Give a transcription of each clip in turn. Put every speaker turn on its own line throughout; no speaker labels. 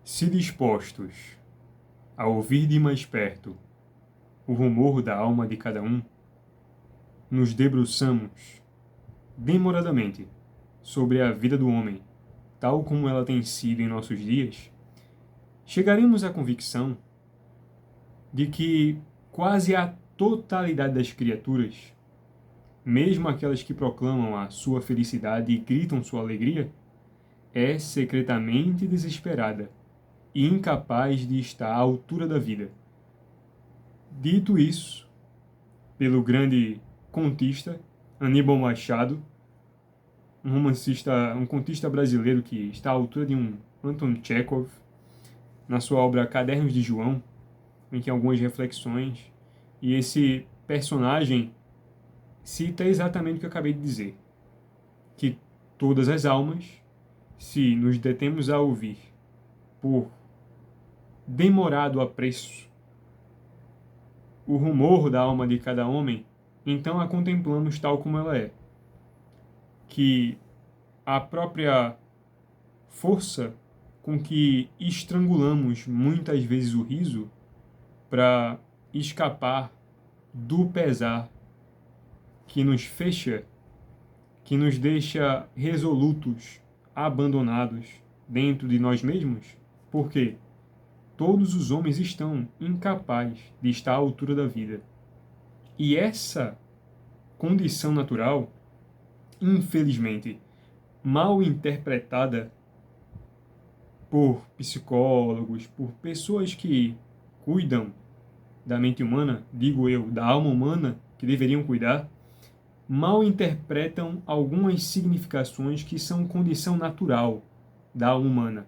Se dispostos a ouvir de mais perto o rumor da alma de cada um, nos debruçamos demoradamente sobre a vida do homem, tal como ela tem sido em nossos dias, chegaremos à convicção de que quase a totalidade das criaturas, mesmo aquelas que proclamam a sua felicidade e gritam sua alegria, é secretamente desesperada e incapaz de estar à altura da vida. Dito isso, pelo grande contista Aníbal Machado, um contista brasileiro que está à altura de um Anton Chekhov, na sua obra Cadernos de João, em que algumas reflexões, e esse personagem cita exatamente o que eu acabei de dizer, que todas as almas, se nos detemos a ouvir por demorado apreço o rumor da alma de cada homem, então a contemplamos tal como ela é. Que a própria força com que estrangulamos muitas vezes o riso para escapar do pesar que nos fecha, que nos deixa resolutos, abandonados dentro de nós mesmos, porque todos os homens estão incapazes de estar à altura da vida. E essa condição natural, infelizmente, mal interpretada por psicólogos, por pessoas que cuidam da mente humana, digo eu, da alma humana, que deveriam cuidar, mal interpretam algumas significações que são condição natural da alma humana,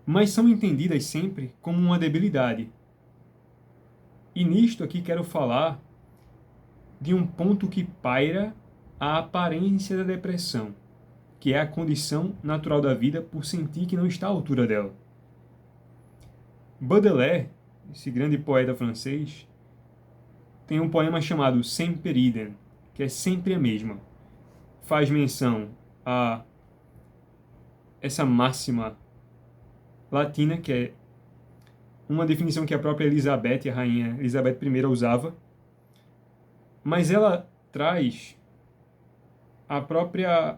mas são entendidas sempre como uma debilidade. E nisto aqui quero falar de um ponto que paira a aparência da depressão, que é a condição natural da vida por sentir que não está à altura dela. Baudelaire, esse grande poeta francês, tem um poema chamado Semper Idem, que é sempre a mesma. Faz menção a essa máxima latina, que é uma definição que a própria Elizabeth, a rainha Elizabeth I, usava, mas ela traz a própria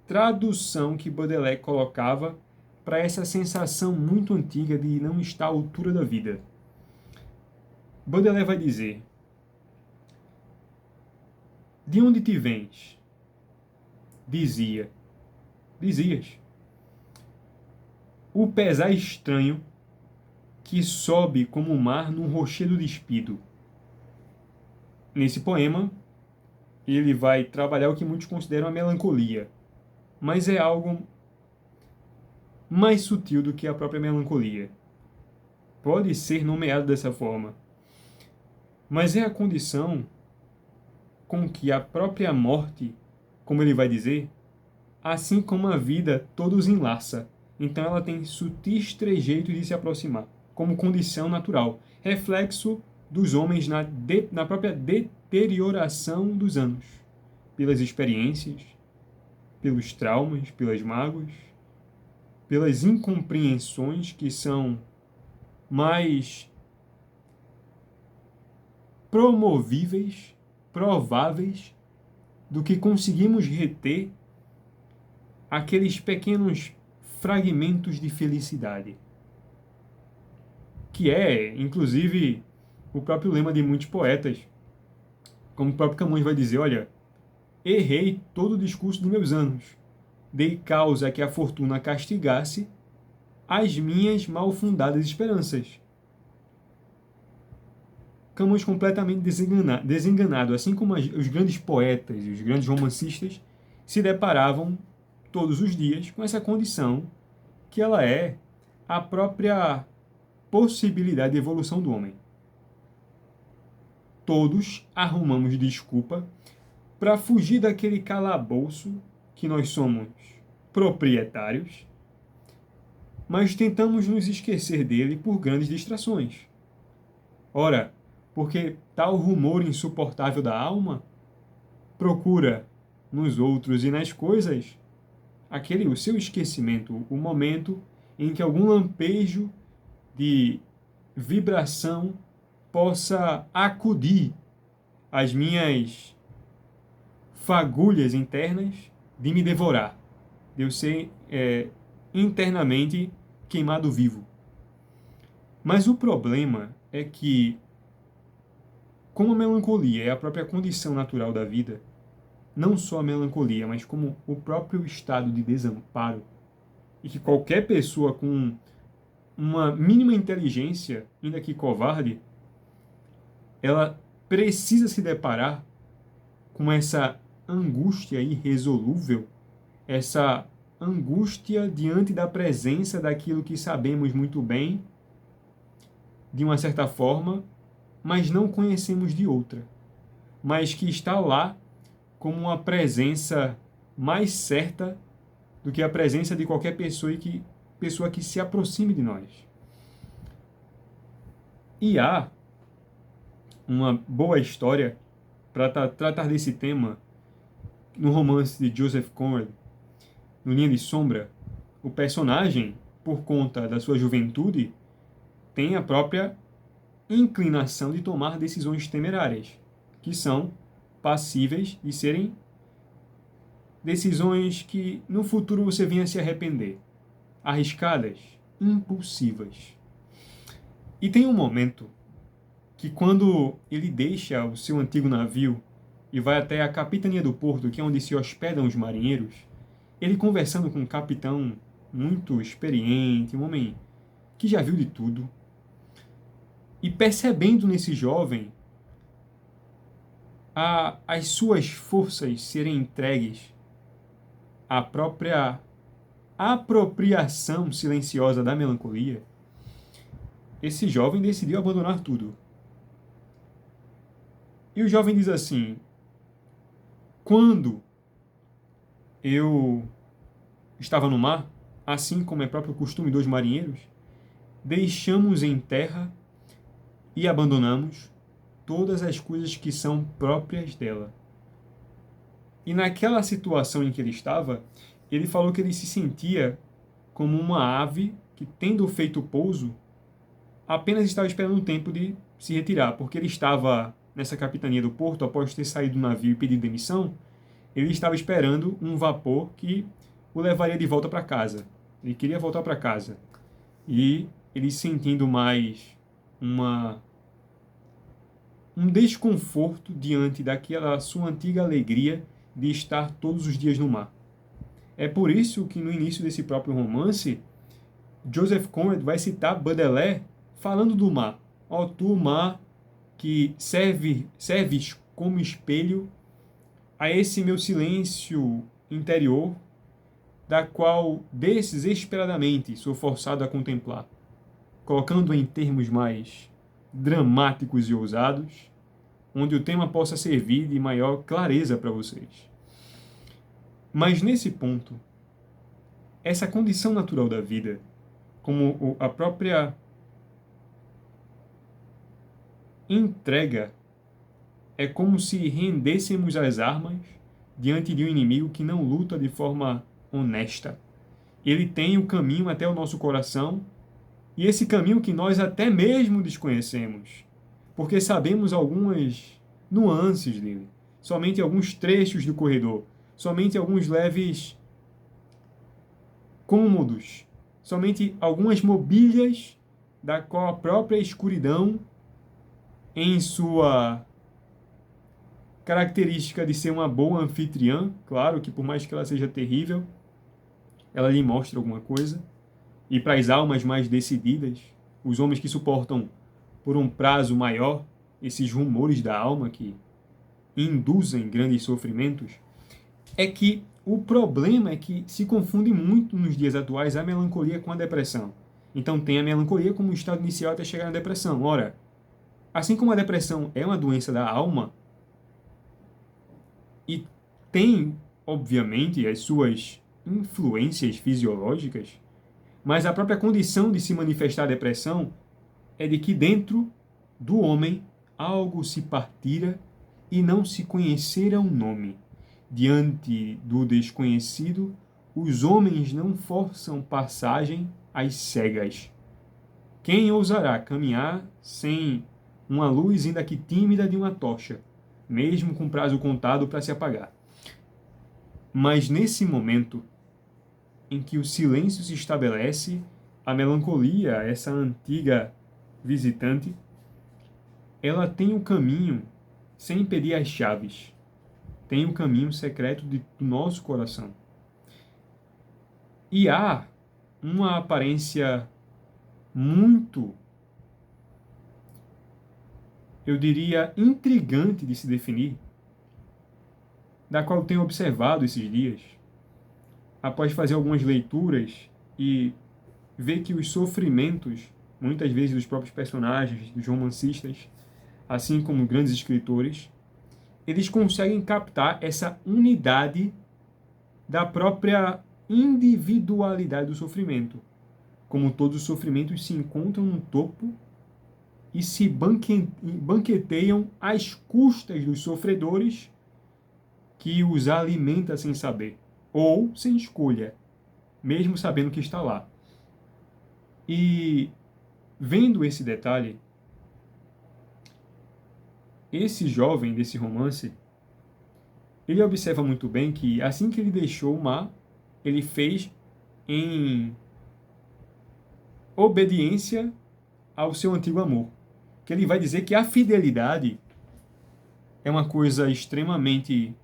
tradução que Baudelaire colocava para essa sensação muito antiga de não estar à altura da vida. Baudelaire vai dizer: de onde te vens? Dizias, o pesar estranho que sobe como o mar num rochedo despido. Nesse poema, ele vai trabalhar o que muitos consideram a melancolia, mas é algo mais sutil do que a própria melancolia. Pode ser nomeado dessa forma, mas é a condição com que a própria morte, como ele vai dizer, assim como a vida, todos enlaça. Então ela tem sutis trejeitos de se aproximar, como condição natural, reflexo dos homens na própria deterioração dos anos, pelas experiências, pelos traumas, pelas mágoas, pelas incompreensões que são mais promovíveis, prováveis, do que conseguimos reter aqueles pequenos fragmentos de felicidade, que é, inclusive, o próprio lema de muitos poetas, como o próprio Camões vai dizer: olha, errei todo o discurso dos meus anos, dei causa que a fortuna castigasse as minhas mal fundadas esperanças. Camões completamente desenganado, assim como os grandes poetas e os grandes romancistas se deparavam todos os dias com essa condição que ela é a própria possibilidade de evolução do homem. Todos arrumamos desculpa para fugir daquele calabouço que nós somos proprietários, mas tentamos nos esquecer dele por grandes distrações. Ora, porque tal rumor insuportável da alma procura nos outros e nas coisas o seu esquecimento, o momento em que algum lampejo de vibração possa acudir às minhas fagulhas internas de me devorar, de eu ser internamente queimado vivo. Mas o problema é que, como a melancolia é a própria condição natural da vida, não só a melancolia, mas como o próprio estado de desamparo, e que qualquer pessoa com uma mínima inteligência, ainda que covarde, ela precisa se deparar com essa angústia irresolúvel, essa angústia diante da presença daquilo que sabemos muito bem, de uma certa forma, mas não conhecemos de outra, mas que está lá como uma presença mais certa do que a presença de qualquer pessoa que se aproxime de nós. E há uma boa história para tratar desse tema no romance de Joseph Conrad, no Linha de Sombra. O personagem, por conta da sua juventude, tem a própria inclinação de tomar decisões temerárias, que são passíveis de serem decisões que no futuro você venha a se arrepender. Arriscadas, impulsivas. E tem um momento que, quando ele deixa o seu antigo navio e vai até a capitania do porto, que é onde se hospedam os marinheiros, ele conversando com um capitão muito experiente, um homem que já viu de tudo, e percebendo nesse jovem as suas forças serem entregues à própria apropriação silenciosa da melancolia, esse jovem decidiu abandonar tudo. E o jovem diz assim: quando eu estava no mar, assim como é próprio costume dos marinheiros, deixamos em terra e abandonamos todas as coisas que são próprias dela. E naquela situação em que ele estava, ele falou que ele se sentia como uma ave que, tendo feito o pouso, apenas estava esperando o tempo de se retirar, porque ele estava nessa capitania do porto, após ter saído do navio e pedido demissão, ele estava esperando um vapor que o levaria de volta para casa. Ele queria voltar para casa. E ele sentindo mais um desconforto diante daquela sua antiga alegria de estar todos os dias no mar. É por isso que no início desse próprio romance, Joseph Conrad vai citar Baudelaire falando do mar. Ó, tu, mar, que serves como espelho a esse meu silêncio interior, da qual desesperadamente sou forçado a contemplar, colocando em termos mais dramáticos e ousados, onde o tema possa servir de maior clareza para vocês. Mas nesse ponto, essa condição natural da vida, como a própria entrega, é como se rendêssemos as armas diante de um inimigo que não luta de forma honesta. Ele tem o caminho até o nosso coração, e esse caminho que nós até mesmo desconhecemos, porque sabemos algumas nuances dele, somente alguns trechos do corredor, somente alguns leves cômodos, somente algumas mobílias da qual a própria escuridão, em sua característica de ser uma boa anfitriã, claro que por mais que ela seja terrível, ela lhe mostra alguma coisa. E para as almas mais decididas, os homens que suportam por um prazo maior esses rumores da alma que induzem grandes sofrimentos, é que o problema é que se confunde muito nos dias atuais a melancolia com a depressão. Então tem a melancolia como um estado inicial até chegar na depressão. Ora, assim como a depressão é uma doença da alma, e tem, obviamente, as suas influências fisiológicas, mas a própria condição de se manifestar a depressão é de que dentro do homem algo se partira e não se conhecera um nome. Diante do desconhecido, os homens não forçam passagem às cegas. Quem ousará caminhar sem uma luz ainda que tímida de uma tocha, mesmo com prazo contado para se apagar? Mas nesse momento em que o silêncio se estabelece, a melancolia, essa antiga visitante, ela tem o caminho sem pedir as chaves. Tem o caminho secreto do nosso coração. E há uma aparência muito, eu diria, intrigante de se definir, da qual tenho observado esses dias, após fazer algumas leituras e ver que os sofrimentos, muitas vezes dos próprios personagens, dos romancistas, assim como grandes escritores, eles conseguem captar essa unidade da própria individualidade do sofrimento. Como todos os sofrimentos se encontram no topo e se banqueteiam às custas dos sofredores que os alimenta sem saber, ou sem escolha, mesmo sabendo que está lá. E vendo esse detalhe, esse jovem desse romance, ele observa muito bem que assim que ele deixou o mar, ele fez em obediência ao seu antigo amor. Que ele vai dizer que a fidelidade é uma coisa extremamente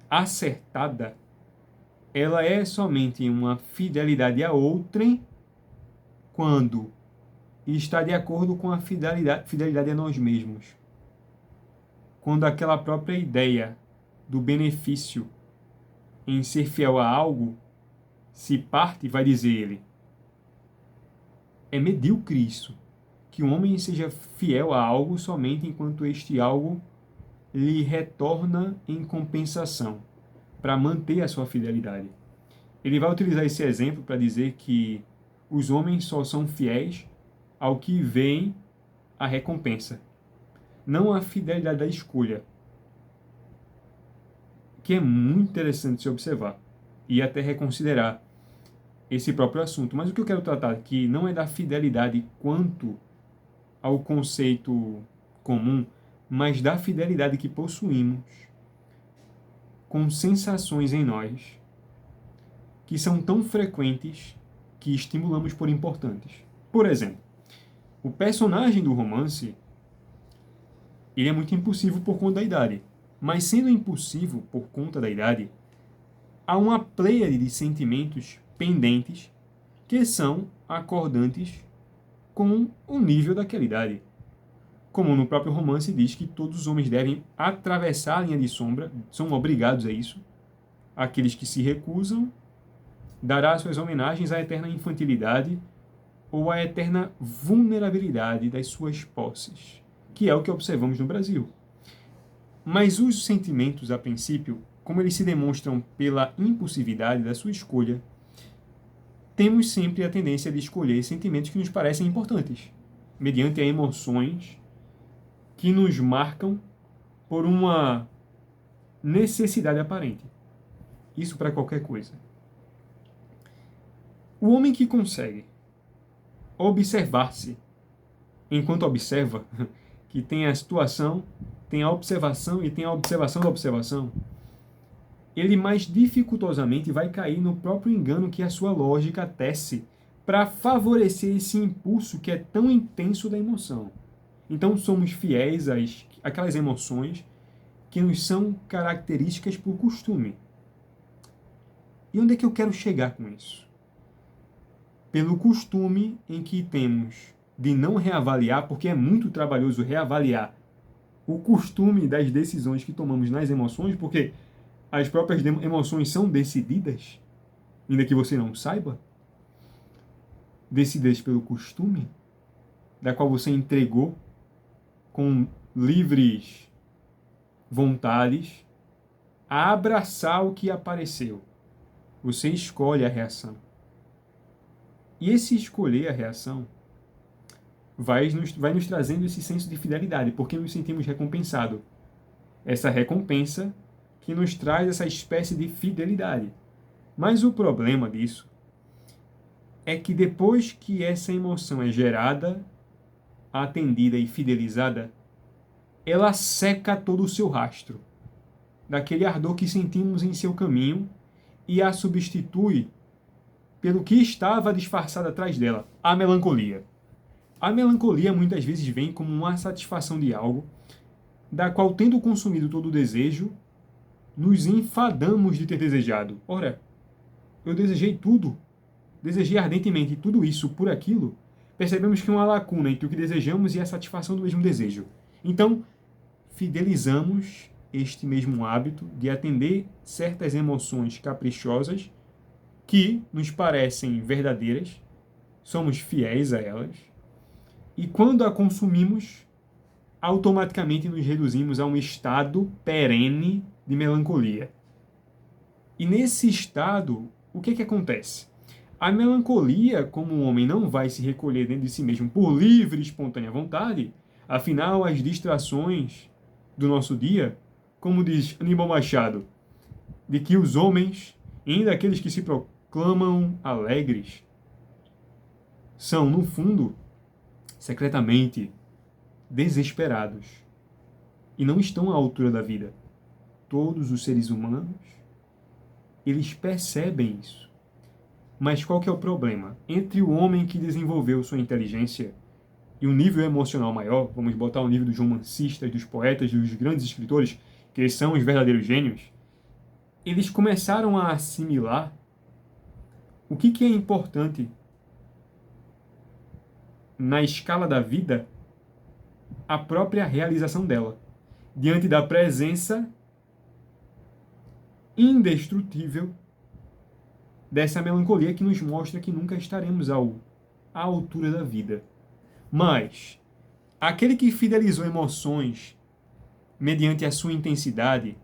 acertada. Ela é somente uma fidelidade a outrem quando está de acordo com a fidelidade a nós mesmos. Quando aquela própria ideia do benefício em ser fiel a algo se parte, vai dizer ele, é medíocre isso, que o homem seja fiel a algo somente enquanto este algo lhe retorna em compensação, para manter a sua fidelidade. Ele vai utilizar esse exemplo para dizer que os homens só são fiéis ao que vem a recompensa, não a fidelidade da escolha, que é muito interessante se observar e até reconsiderar esse próprio assunto. Mas o que eu quero tratar aqui não é da fidelidade quanto ao conceito comum, mas da fidelidade que possuímos com sensações em nós que são tão frequentes que estimulamos por importantes. Por exemplo, o personagem do romance, ele é muito impulsivo por conta da idade. Mas sendo impulsivo por conta da idade, há uma pleiade de sentimentos pendentes que são acordantes com o nível daquela idade. Como no próprio romance diz que todos os homens devem atravessar a linha de sombra, são obrigados a isso. Aqueles que se recusam dará suas homenagens à eterna infantilidade ou à eterna vulnerabilidade das suas posses, que é o que observamos no Brasil. Mas os sentimentos, a princípio, como eles se demonstram pela impulsividade da sua escolha, temos sempre a tendência de escolher sentimentos que nos parecem importantes, mediante emoções que nos marcam por uma necessidade aparente. Isso para qualquer coisa. O homem que consegue observar-se enquanto observa, que tem a situação, tem a observação e tem a observação da observação, ele mais dificultosamente vai cair no próprio engano que a sua lógica tece para favorecer esse impulso que é tão intenso da emoção. Então somos fiéis àquelas emoções que nos são características por costume. E onde é que eu quero chegar com isso? Pelo costume em que temos de não reavaliar, porque é muito trabalhoso reavaliar o costume das decisões que tomamos nas emoções, porque as próprias emoções são decididas, ainda que você não saiba, decididas pelo costume, da qual você entregou com livres vontades a abraçar o que apareceu. Você escolhe a reação. E esse escolher a reação vai nos trazendo esse senso de fidelidade, porque nos sentimos recompensados. Essa recompensa que nos traz essa espécie de fidelidade. Mas o problema disso é que depois que essa emoção é gerada, atendida e fidelizada, ela seca todo o seu rastro, daquele ardor que sentimos em seu caminho, e a substitui pelo que estava disfarçado atrás dela, a melancolia. A melancolia muitas vezes vem como uma satisfação de algo, da qual, tendo consumido todo o desejo, nos enfadamos de ter desejado. Ora, eu desejei tudo, desejei ardentemente tudo isso por aquilo. Percebemos que há uma lacuna entre o que desejamos e a satisfação do mesmo desejo. Então, fidelizamos este mesmo hábito de atender certas emoções caprichosas que nos parecem verdadeiras, somos fiéis a elas, e quando a consumimos, automaticamente nos reduzimos a um estado perene de melancolia. E nesse estado, o que acontece? A melancolia, como o homem não vai se recolher dentro de si mesmo por livre e espontânea vontade, afinal, as distrações do nosso dia, como diz Aníbal Machado, de que os homens, ainda aqueles que se proclamam alegres, são, no fundo, secretamente desesperados e não estão à altura da vida. Todos os seres humanos, eles percebem isso. Mas qual que é o problema? Entre o homem que desenvolveu sua inteligência e um nível emocional maior, vamos botar o nível dos romancistas, dos poetas, dos grandes escritores, que eles são os verdadeiros gênios, eles começaram a assimilar o que é importante na escala da vida, a própria realização dela, diante da presença indestrutível dessa melancolia que nos mostra que nunca estaremos à altura da vida. Mas aquele que fidelizou emoções mediante a sua intensidade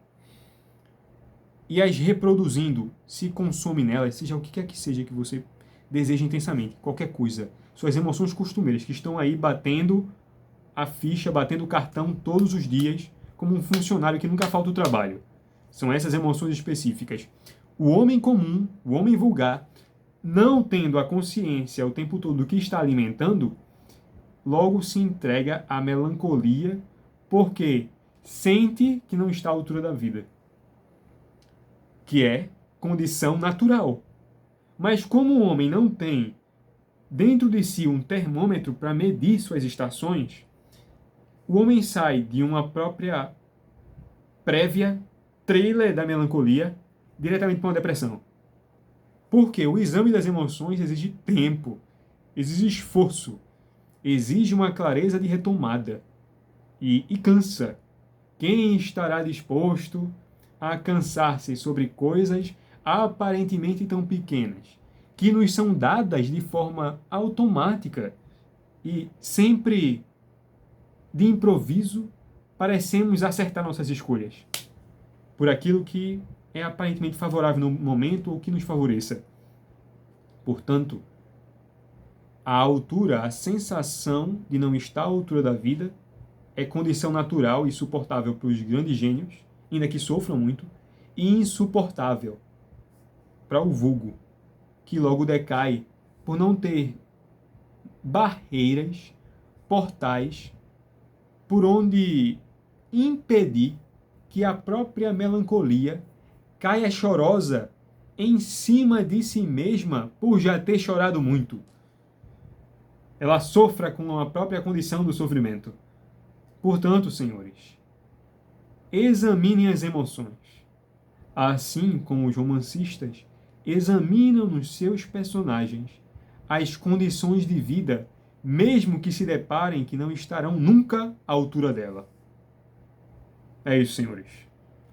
e as reproduzindo, se consome nelas, seja o que quer que seja que você deseja intensamente, qualquer coisa, suas emoções costumeiras que estão aí batendo a ficha, batendo o cartão todos os dias, como um funcionário que nunca falta o trabalho. São essas emoções específicas. O homem comum, o homem vulgar, não tendo a consciência o tempo todo do que está alimentando, logo se entrega à melancolia, porque sente que não está à altura da vida, que é condição natural. Mas como o homem não tem dentro de si um termômetro para medir suas estações, o homem sai de uma própria prévia trailer da melancolia diretamente para uma depressão. Porque o exame das emoções exige tempo, exige esforço, exige uma clareza de retomada e cansa. Quem estará disposto a cansar-se sobre coisas aparentemente tão pequenas, que nos são dadas de forma automática e sempre de improviso, parecemos acertar nossas escolhas por aquilo que é aparentemente favorável no momento ou que nos favoreça. Portanto, a altura, a sensação de não estar à altura da vida é condição natural e suportável para os grandes gênios, ainda que sofram muito, e insuportável para o vulgo, que logo decai por não ter barreiras, portais, por onde impedir que a própria melancolia caia chorosa em cima de si mesma por já ter chorado muito. Ela sofra com a própria condição do sofrimento. Portanto, senhores, examinem as emoções, assim como os romancistas examinam nos seus personagens as condições de vida, mesmo que se deparem que não estarão nunca à altura dela. É isso, senhores.